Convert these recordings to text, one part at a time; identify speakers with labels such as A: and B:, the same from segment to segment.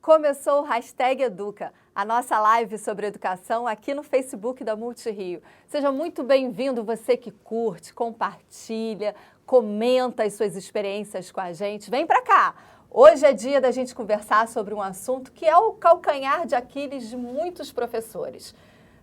A: Começou o Hashtag Educa, a nossa live sobre educação aqui no Facebook da Multirio. Seja muito bem-vindo, você que curte, compartilha, comenta as suas experiências com a gente. Vem pra cá! Hoje é dia da gente conversar sobre um assunto que é o calcanhar de Aquiles de muitos professores.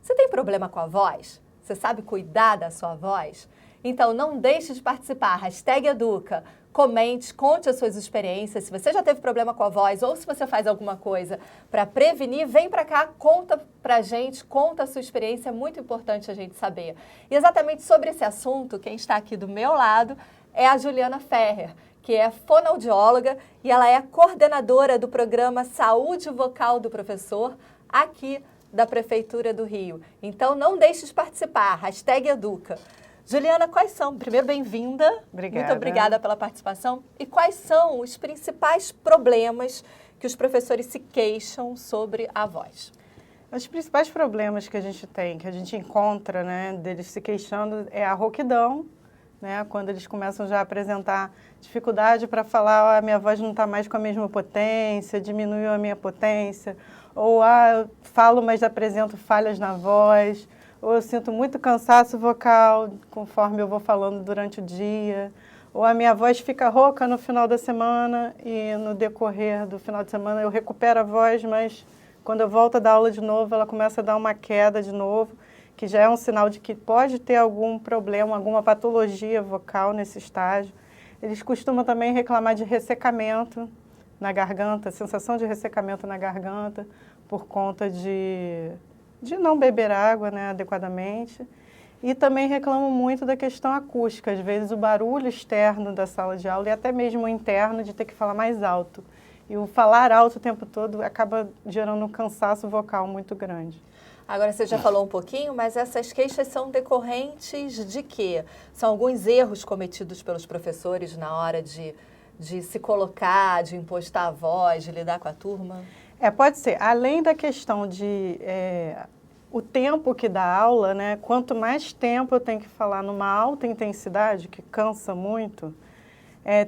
A: Você tem problema com a voz? Você sabe cuidar da sua voz? Então não deixe de participar, Hashtag Educa. Comente, conte as suas experiências, se você já teve problema com a voz ou se você faz alguma coisa para prevenir, vem para cá, conta pra gente, conta a sua experiência, é muito importante a gente saber. E exatamente sobre esse assunto, quem está aqui do meu lado é a Juliana Ferrer, que é fonoaudióloga e ela é coordenadora do programa Saúde Vocal do Professor aqui da Prefeitura do Rio. Então não deixe de participar, Hashtag Educa. Juliana, quais são? Primeiro, bem-vinda.
B: Obrigada.
A: Muito obrigada pela participação. E quais são os principais problemas que os professores se queixam sobre a voz?
B: Os principais problemas que a gente tem, que a gente encontra, né, deles se queixando, é a rouquidão, né, quando eles começam já a apresentar dificuldade para falar, a minha voz não está mais com a mesma potência, diminuiu a minha potência, ou eu falo, mas apresento falhas na voz, ou eu sinto muito cansaço vocal conforme eu vou falando durante o dia, ou a minha voz fica rouca no final da semana e no decorrer do final de semana eu recupero a voz, mas quando eu volto a dar aula de novo, ela começa a dar uma queda de novo, que já é um sinal de que pode ter algum problema, alguma patologia vocal nesse estágio. Eles costumam também reclamar de ressecamento na garganta, sensação de ressecamento na garganta, por conta de não beber água, né, adequadamente. E também reclamam muito da questão acústica, às vezes o barulho externo da sala de aula e até mesmo o interno de ter que falar mais alto. E o falar alto o tempo todo acaba gerando um cansaço vocal muito grande.
A: Agora, você já falou um pouquinho, mas essas queixas são decorrentes de quê? São alguns erros cometidos pelos professores na hora de se colocar, de impostar a voz, de lidar com a turma?
B: Pode ser. Além da questão de o tempo que dá aula, né? Quanto mais tempo eu tenho que falar numa alta intensidade, que cansa muito,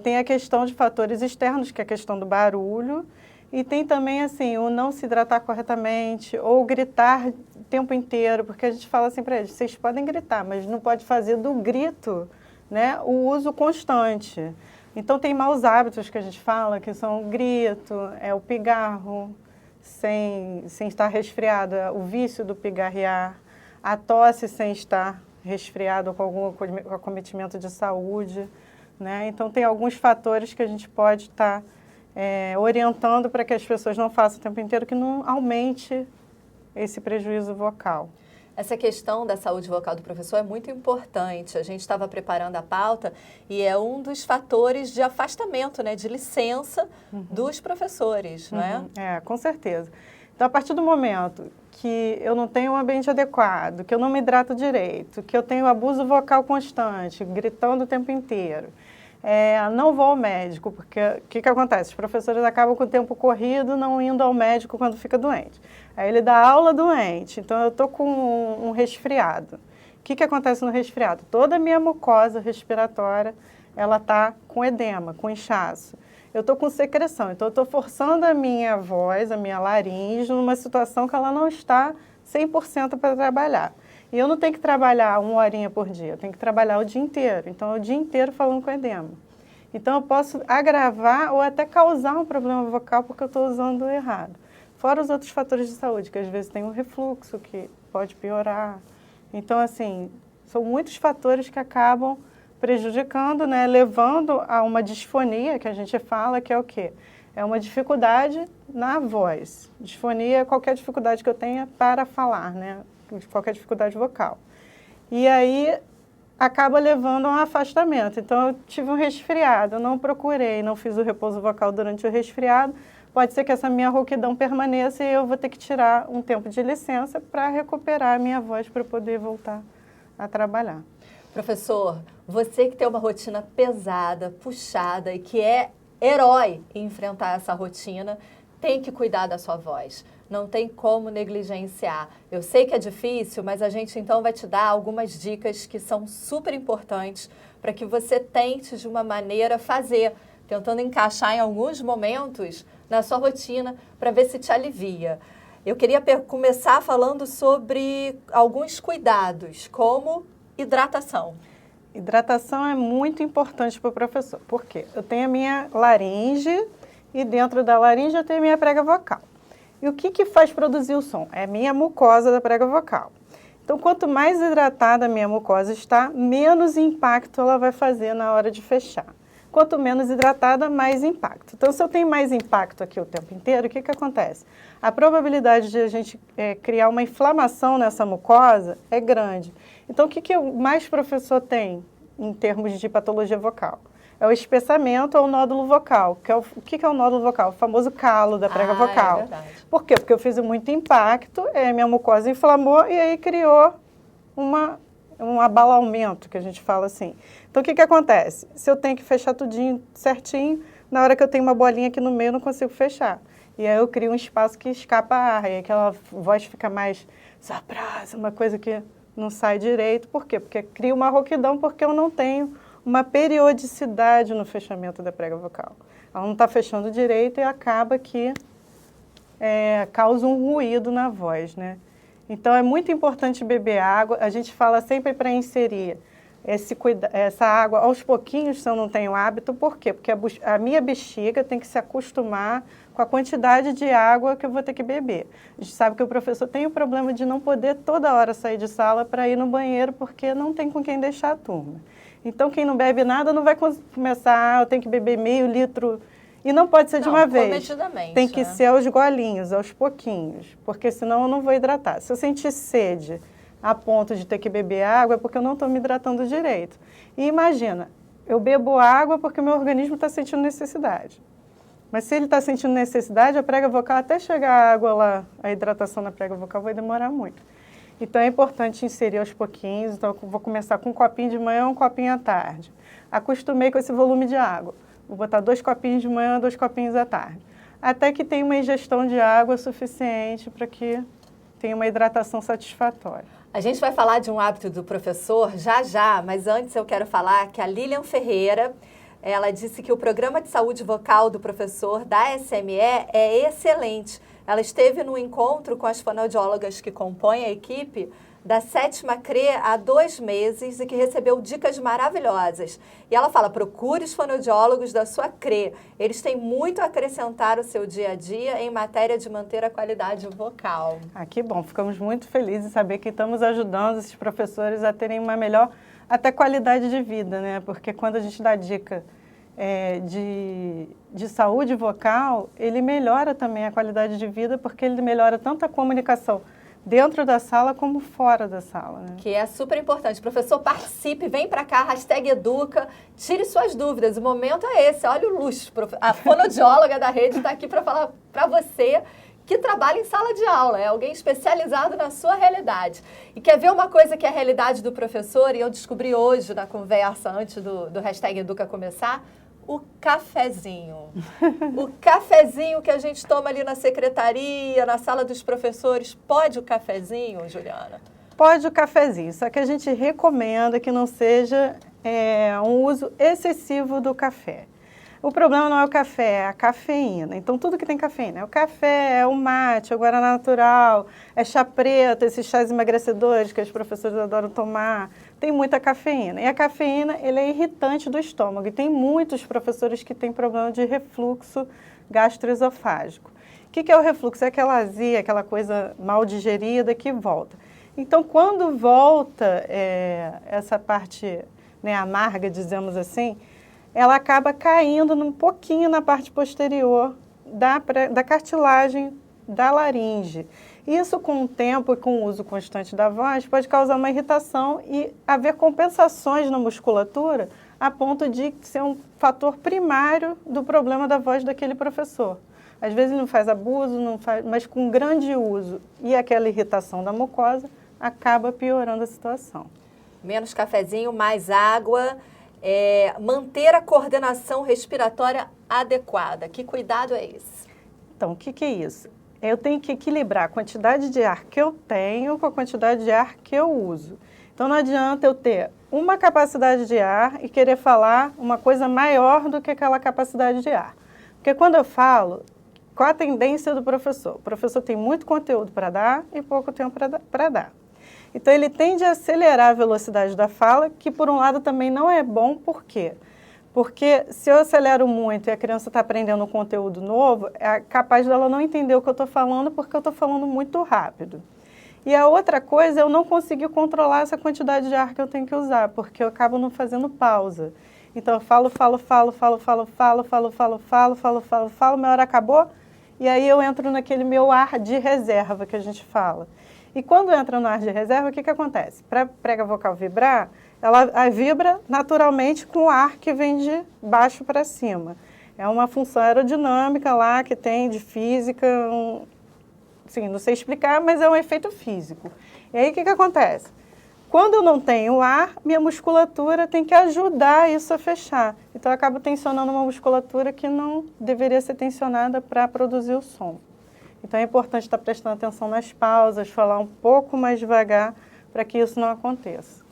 B: tem a questão de fatores externos, que é a questão do barulho, e tem também, assim, o não se hidratar corretamente, ou gritar o tempo inteiro, porque a gente fala assim para eles, vocês podem gritar, mas não pode fazer do grito, né, o uso constante. Então, tem maus hábitos que a gente fala, que são o grito, o pigarro, sem estar resfriado, o vício do pigarrear, a tosse sem estar resfriado ou com algum acometimento de saúde, né? Então, tem alguns fatores que a gente pode estar orientando para que as pessoas não façam o tempo inteiro, que não aumente esse prejuízo vocal.
A: Essa questão da saúde vocal do professor é muito importante. A gente estava preparando a pauta e é um dos fatores de afastamento, né, de licença dos professores, não é?
B: Com certeza. Então, a partir do momento que eu não tenho um ambiente adequado, que eu não me hidrato direito, que eu tenho abuso vocal constante, gritando o tempo inteiro, não vou ao médico, porque o que acontece? Os professores acabam com o tempo corrido não indo ao médico quando fica doente. Aí ele dá aula doente, então eu estou com um resfriado. O que acontece no resfriado? Toda a minha mucosa respiratória, ela está com edema, com inchaço. Eu estou com secreção, então eu estou forçando a minha voz, a minha laringe, numa situação que ela não está 100% para trabalhar. E eu não tenho que trabalhar 1 horinha por dia, eu tenho que trabalhar o dia inteiro. Então, é o dia inteiro falando com edema. Então, eu posso agravar ou até causar um problema vocal porque eu estou usando errado. Fora os outros fatores de saúde, que às vezes tem um refluxo que pode piorar. Então, assim, são muitos fatores que acabam prejudicando, né, levando a uma disfonia, que a gente fala, que é o quê? É uma dificuldade na voz. Disfonia é qualquer dificuldade que eu tenha para falar, né? Qualquer dificuldade vocal. E aí acaba levando a um afastamento. Então, eu tive um resfriado, eu não procurei, não fiz o repouso vocal durante o resfriado, pode ser que essa minha rouquidão permaneça e eu vou ter que tirar um tempo de licença para recuperar a minha voz para poder voltar a trabalhar.
A: Professor, você que tem uma rotina pesada, puxada e que é herói em enfrentar essa rotina, tem que cuidar da sua voz. Não tem como negligenciar. Eu sei que é difícil, mas a gente então vai te dar algumas dicas que são super importantes para que você tente de uma maneira fazer, tentando encaixar em alguns momentos na sua rotina para ver se te alivia. Eu queria começar falando sobre alguns cuidados, como hidratação.
B: Hidratação é muito importante para o professor. Por quê? Eu tenho a minha laringe e dentro da laringe eu tenho a minha prega vocal. E o que faz produzir o som? É a minha mucosa da prega vocal. Então, quanto mais hidratada a minha mucosa está, menos impacto ela vai fazer na hora de fechar. Quanto menos hidratada, mais impacto. Então, se eu tenho mais impacto aqui o tempo inteiro, o que acontece? A probabilidade de a gente criar uma inflamação nessa mucosa é grande. Então, o que mais professor tem em termos de patologia vocal? É o espessamento ou o nódulo vocal. O que é o nódulo vocal? O famoso calo da prega vocal.
A: É verdade.
B: Por quê? Porque eu fiz muito impacto, minha mucosa inflamou e aí criou um abalamento, que a gente fala assim. Então, o que acontece? Se eu tenho que fechar tudinho certinho, na hora que eu tenho uma bolinha aqui no meio, eu não consigo fechar. E aí eu crio um espaço que escapa ar, e aquela voz fica mais saprasa, uma coisa que não sai direito. Por quê? Porque cria uma rouquidão, porque eu não tenho uma periodicidade no fechamento da prega vocal. Ela não está fechando direito e acaba que causa um ruído na voz, né? Então, é muito importante beber água. A gente fala sempre para inserir essa água aos pouquinhos, se eu não tenho hábito. Por quê? Porque a minha bexiga tem que se acostumar com a quantidade de água que eu vou ter que beber. A gente sabe que o professor tem o problema de não poder toda hora sair de sala para ir no banheiro, porque não tem com quem deixar a turma. Então, quem não bebe nada não vai começar, eu tenho que beber meio litro. E não pode ser de uma vez. Tem que ser aos golinhos, aos pouquinhos, porque senão eu não vou hidratar. Se eu sentir sede a ponto de ter que beber água, é porque eu não estou me hidratando direito. E imagina, eu bebo água porque o meu organismo está sentindo necessidade. Mas se ele está sentindo necessidade, a prega vocal, até chegar a água lá, a hidratação na prega vocal vai demorar muito. Então, é importante inserir aos pouquinhos. Então, eu vou começar com um copinho de manhã, um copinho à tarde. Acostumei com esse volume de água. Vou botar 2 copinhos de manhã, 2 copinhos à tarde. Até que tenha uma ingestão de água suficiente para que tenha uma hidratação satisfatória.
A: A gente vai falar de um hábito do professor já, mas antes eu quero falar que a Lilian Ferreira, ela disse que o programa de saúde vocal do professor da SME é excelente. Ela esteve no encontro com as fonoaudiólogas que compõem a equipe da 7ª CRE há 2 meses e que recebeu dicas maravilhosas. E ela fala, procure os fonoaudiólogos da sua CRE. Eles têm muito a acrescentar ao seu dia a dia em matéria de manter a qualidade vocal.
B: Ah, que bom. Ficamos muito felizes em saber que estamos ajudando esses professores a terem uma melhor até qualidade de vida, né? Porque quando a gente dá dica de saúde vocal, ele melhora também a qualidade de vida, porque ele melhora tanto a comunicação dentro da sala como fora da sala, né? Que
A: é super importante. Professor, participe, vem para cá, #educa, tire suas dúvidas. O momento é esse, olha o luxo. A fonoaudióloga da rede está aqui para falar para você que trabalha em sala de aula, é alguém especializado na sua realidade. E quer ver uma coisa que é a realidade do professor, e eu descobri hoje na conversa, antes do #educa começar, o cafezinho. O cafezinho que a gente toma ali na secretaria, na sala dos professores. Pode o cafezinho, Juliana?
B: Pode o cafezinho, só que a gente recomenda que não seja um uso excessivo do café. O problema não é o café, é a cafeína. Então, tudo que tem cafeína. É o café, é o mate, é o guaraná natural, é chá preto, esses chás emagrecedores que os professores adoram tomar. Tem muita cafeína. E a cafeína, ele é irritante do estômago. E tem muitos professores que têm problema de refluxo gastroesofágico. O que é o refluxo? É aquela azia, aquela coisa mal digerida que volta. Então, quando volta essa parte amarga, dizemos assim, ela acaba caindo um pouquinho na parte posterior da cartilagem da laringe. Isso, com o tempo e com o uso constante da voz, pode causar uma irritação e haver compensações na musculatura a ponto de ser um fator primário do problema da voz daquele professor. Às vezes ele não faz abuso, mas com grande uso e aquela irritação da mucosa, acaba piorando a situação.
A: Menos cafezinho, mais água. Manter a coordenação respiratória adequada. Que cuidado é esse?
B: Então, o que é isso? Eu tenho que equilibrar a quantidade de ar que eu tenho com a quantidade de ar que eu uso. Então, não adianta eu ter uma capacidade de ar e querer falar uma coisa maior do que aquela capacidade de ar. Porque quando eu falo, qual a tendência do professor? O professor tem muito conteúdo para dar e pouco tempo para dar. Então, ele tende a acelerar a velocidade da fala, que por um lado também não é bom, por quê? Porque se eu acelero muito e a criança está aprendendo um conteúdo novo, é capaz dela não entender o que eu estou falando, porque eu estou falando muito rápido. E a outra coisa é eu não conseguir controlar essa quantidade de ar que eu tenho que usar, porque eu acabo não fazendo pausa. Então, eu falo, minha hora acabou, e aí eu entro naquele meu ar de reserva que a gente fala. E quando entra no ar de reserva, o que acontece? Para a prega vocal vibrar, ela vibra naturalmente com o ar que vem de baixo para cima. É uma função aerodinâmica lá que tem de física, sim, não sei explicar, mas é um efeito físico. E aí o que acontece? Quando eu não tenho ar, minha musculatura tem que ajudar isso a fechar. Então eu acabo tensionando uma musculatura que não deveria ser tensionada para produzir o som. Então é importante estar prestando atenção nas pausas, falar um pouco mais devagar para que isso não aconteça.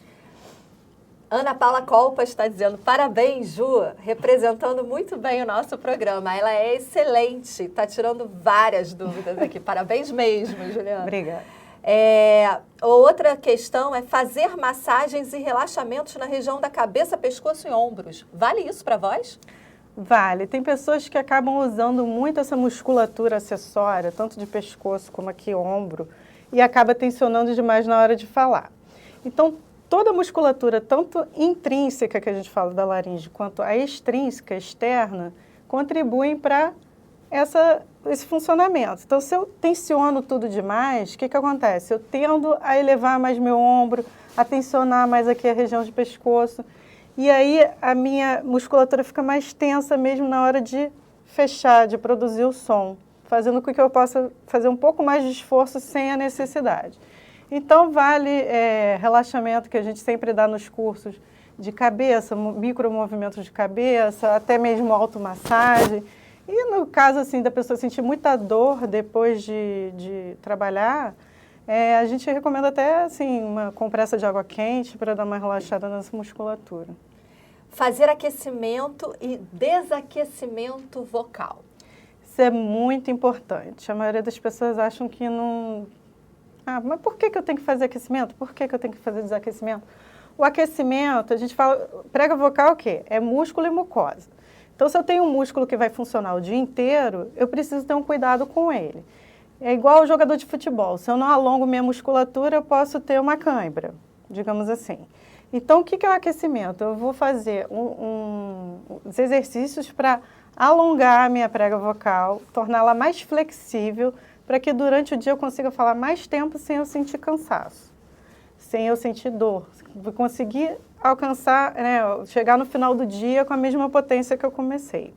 A: Ana Paula Colpa está dizendo, parabéns, Ju, representando muito bem o nosso programa. Ela é excelente, está tirando várias dúvidas aqui. Parabéns mesmo, Juliana.
B: Obrigada.
A: Outra questão é fazer massagens e relaxamentos na região da cabeça, pescoço e ombros. Vale isso para vós?
B: Vale. Tem pessoas que acabam usando muito essa musculatura acessória, tanto de pescoço como aqui ombro, e acaba tensionando demais na hora de falar. Então, toda a musculatura, tanto intrínseca, que a gente fala da laringe, quanto a extrínseca, externa, contribuem para esse funcionamento. Então, se eu tensiono tudo demais, o que acontece? Eu tendo a elevar mais meu ombro, a tensionar mais aqui a região de pescoço, e aí a minha musculatura fica mais tensa mesmo na hora de fechar, de produzir o som, fazendo com que eu possa fazer um pouco mais de esforço sem a necessidade. Então, vale relaxamento que a gente sempre dá nos cursos de cabeça, micromovimentos de cabeça, até mesmo automassagem. E no caso assim, da pessoa sentir muita dor depois de trabalhar, a gente recomenda até assim, uma compressa de água quente para dar uma relaxada nessa musculatura.
A: Fazer aquecimento e desaquecimento vocal.
B: Isso é muito importante. A maioria das pessoas acham que não... mas por que eu tenho que fazer aquecimento? Por que eu tenho que fazer desaquecimento? O aquecimento, a gente fala... Prega vocal é o quê? É músculo e mucosa. Então, se eu tenho um músculo que vai funcionar o dia inteiro, eu preciso ter um cuidado com ele. É igual o jogador de futebol. Se eu não alongo minha musculatura, eu posso ter uma cãibra, digamos assim. Então, o que é o aquecimento? Eu vou fazer uns exercícios para alongar a minha prega vocal, torná-la mais flexível, para que durante o dia eu consiga falar mais tempo sem eu sentir cansaço, sem eu sentir dor, conseguir alcançar, chegar no final do dia com a mesma potência que eu comecei.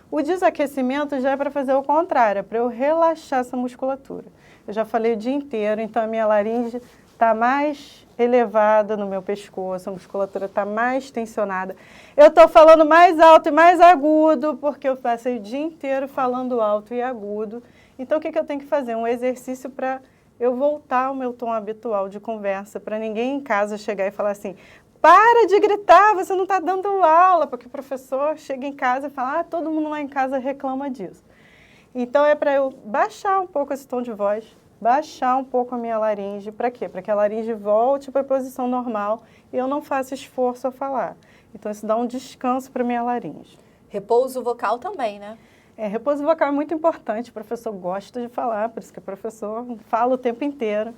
B: O desaquecimento já é para fazer o contrário, é para eu relaxar essa musculatura. Eu já falei o dia inteiro, então a minha laringe está mais elevada no meu pescoço, a musculatura está mais tensionada. Eu estou falando mais alto e mais agudo, porque eu passei o dia inteiro falando alto e agudo. Então, o que eu tenho que fazer? Um exercício para eu voltar ao meu tom habitual de conversa, para ninguém em casa chegar e falar assim, para de gritar, você não está dando aula, porque o professor chega em casa e fala, todo mundo lá em casa reclama disso. Então, é para eu baixar um pouco esse tom de voz, baixar um pouco a minha laringe. Para quê? Para que a laringe volte para a posição normal e eu não faça esforço a falar. Então, isso dá um descanso para a minha laringe.
A: Repouso vocal também, né?
B: Repouso vocal é muito importante, o professor gosta de falar, por isso que o professor fala o tempo inteiro.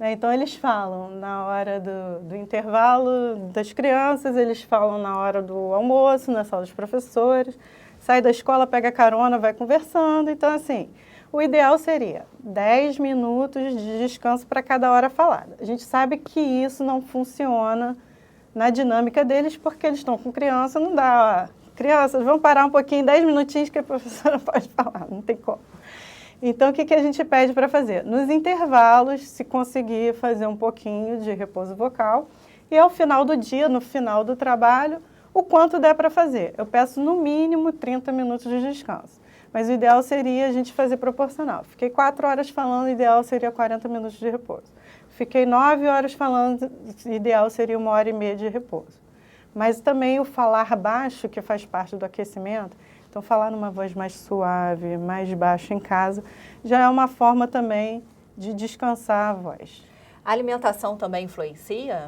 B: Então, eles falam na hora do intervalo das crianças, eles falam na hora do almoço, na sala dos professores, sai da escola, pega carona, vai conversando. Então, assim, o ideal seria 10 minutos de descanso para cada hora falada. A gente sabe que isso não funciona na dinâmica deles, porque eles estão com criança, não dá... Crianças, vamos parar um pouquinho, 10 minutinhos que a professora pode falar, não tem como. Então, o que a gente pede para fazer? Nos intervalos, se conseguir fazer um pouquinho de repouso vocal, e ao final do dia, no final do trabalho, o quanto der para fazer. Eu peço no mínimo 30 minutos de descanso, mas o ideal seria a gente fazer proporcional. Fiquei 4 horas falando, o ideal seria 40 minutos de repouso. Fiquei 9 horas falando, o ideal seria 1h30 de repouso. Mas também o falar baixo, que faz parte do aquecimento, Então, falar numa voz mais suave, mais baixa em casa, já é uma forma também de descansar a voz.
A: A alimentação também influencia?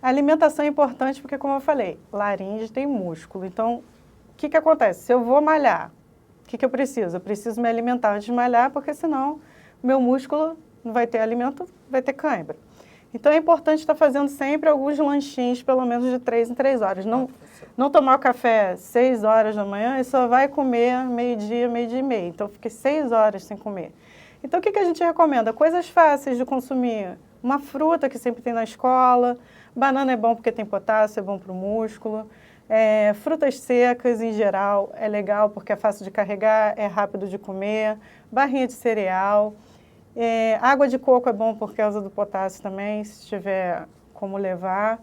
B: A alimentação é importante porque, como eu falei, laringe tem músculo. Então, o que acontece? Se eu vou malhar, o que eu preciso? Eu preciso me alimentar antes de malhar, porque senão meu músculo não vai ter alimento, vai ter cãibra. Então, é importante estar fazendo sempre alguns lanchinhos, pelo menos de 3 em 3 horas. Não tomar o café 6 horas da manhã e só vai comer meio-dia, meio-dia e meio. Então, eu fiquei 6 horas sem comer. Então, o que a gente recomenda? Coisas fáceis de consumir. Uma fruta que sempre tem na escola. Banana é bom porque tem potássio, é bom para o músculo. Frutas secas, em geral, é legal porque é fácil de carregar, é rápido de comer. Barrinha de cereal. Água de coco é bom por causa do potássio também, se tiver como levar.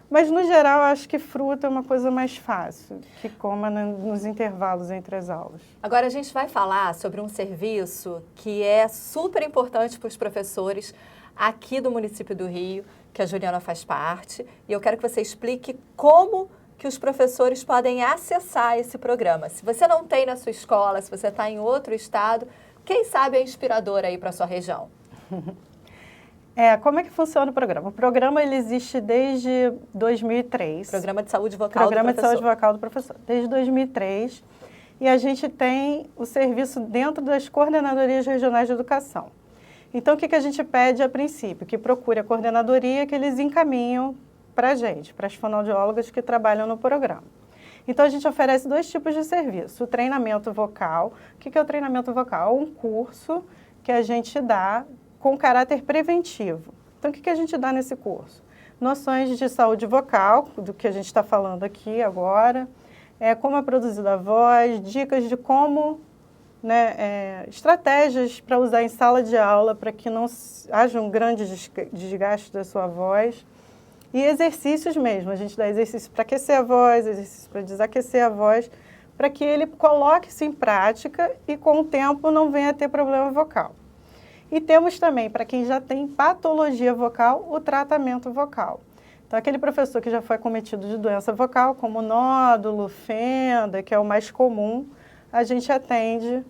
B: Mas, no geral, acho que fruta é uma coisa mais fácil, que coma nos intervalos entre as aulas.
A: Agora, a gente vai falar sobre um serviço que é super importante para os professores aqui do município do Rio, que a Juliana faz parte. E eu quero que você explique como que os professores podem acessar esse programa. Se você não tem na sua escola, se você está em outro estado, quem sabe é inspirador aí para a sua região.
B: Como é que funciona o programa? O programa ele existe desde 2003.
A: Programa de Saúde Vocal do Professor.
B: Programa de Saúde Vocal do Professor, desde 2003. E a gente tem o serviço dentro das coordenadorias regionais de educação. Então, o que a gente pede a princípio? Que procure a coordenadoria que eles encaminham para a gente, para as fonoaudiólogas que trabalham no programa. Então, a gente oferece 2 tipos de serviço. O treinamento vocal. O que é o treinamento vocal? É um curso que a gente dá com caráter preventivo. Então, o que a gente dá nesse curso? Noções de saúde vocal, do que a gente está falando aqui agora, como é produzida a voz, dicas de como, estratégias para usar em sala de aula para que não haja um grande desgaste da sua voz. E exercícios mesmo, a gente dá exercício para aquecer a voz, exercício para desaquecer a voz, para que ele coloque isso em prática e com o tempo não venha a ter problema vocal. E temos também, para quem já tem patologia vocal, o tratamento vocal. Então, aquele professor que já foi acometido de doença vocal, como nódulo, fenda, que é o mais comum, a gente atende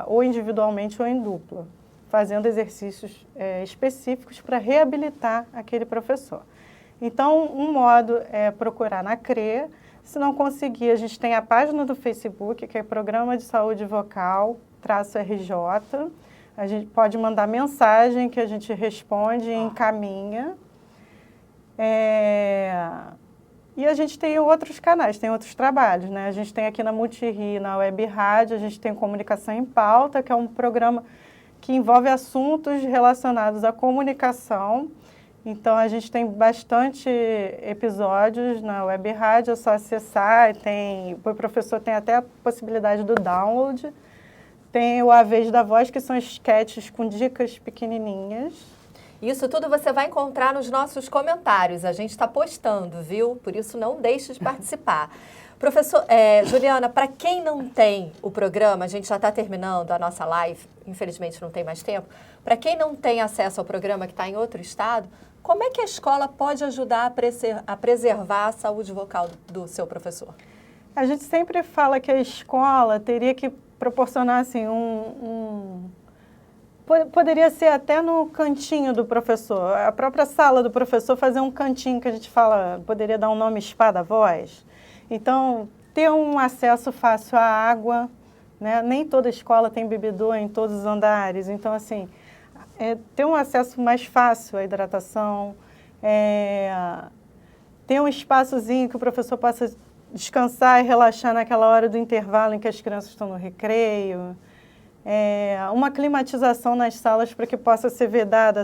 B: ou individualmente ou em dupla, fazendo exercícios específicos para reabilitar aquele professor. Então, um modo é procurar na CRE. Se não conseguir, a gente tem a página do Facebook, que é Programa de Saúde Vocal, -RJ. A gente pode mandar mensagem que a gente responde e encaminha. E a gente tem outros canais, tem outros trabalhos, né? A gente tem aqui na Multirio, na Web Rádio, a gente tem Comunicação em Pauta, que é um programa que envolve assuntos relacionados à comunicação. Então, a gente tem bastante episódios na Web Rádio, é só acessar. O professor tem até a possibilidade do download. Tem o A Vez da Voz, que são sketches com dicas pequenininhas.
A: Isso tudo você vai encontrar nos nossos comentários. A gente está postando, viu? Por isso, não deixe de participar. Professor, Juliana, para quem não tem o programa, a gente já está terminando a nossa live, infelizmente não tem mais tempo. Para quem não tem acesso ao programa que está em outro estado, como é que a escola pode ajudar a preservar a saúde vocal do seu professor?
B: A gente sempre fala que a escola teria que proporcionar assim, poderia ser até no cantinho do professor, a própria sala do professor fazer um cantinho que a gente fala, poderia dar um nome espada-voz. Então, ter um acesso fácil à água, né? Nem toda escola tem bebedouro em todos os andares, então assim, ter um acesso mais fácil à hidratação, ter um espaçozinho que o professor possa descansar e relaxar naquela hora do intervalo em que as crianças estão no recreio, uma climatização nas salas para que possa ser vedada,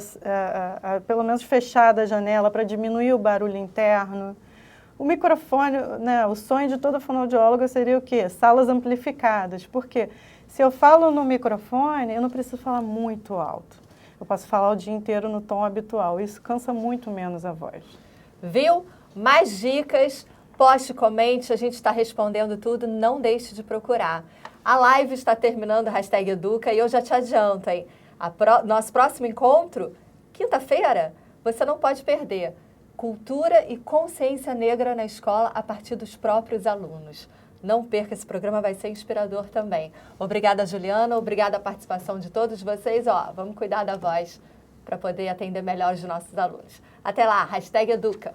B: pelo menos fechada a janela para diminuir o barulho interno. O microfone, né, o sonho de toda fonoaudióloga seria o quê? Salas amplificadas, porque se eu falo no microfone, eu não preciso falar muito alto. Eu posso falar o dia inteiro no tom habitual, isso cansa muito menos a voz.
A: Viu? Mais dicas. Poste, comente, a gente está respondendo tudo, não deixe de procurar. A live está terminando, #Educa, e eu já te adianto, hein? Nosso próximo encontro, quinta-feira, você não pode perder. Cultura e consciência negra na escola a partir dos próprios alunos. Não perca, esse programa vai ser inspirador também. Obrigada, Juliana, obrigada a participação de todos vocês. Vamos cuidar da voz para poder atender melhor os nossos alunos. Até lá, #Educa.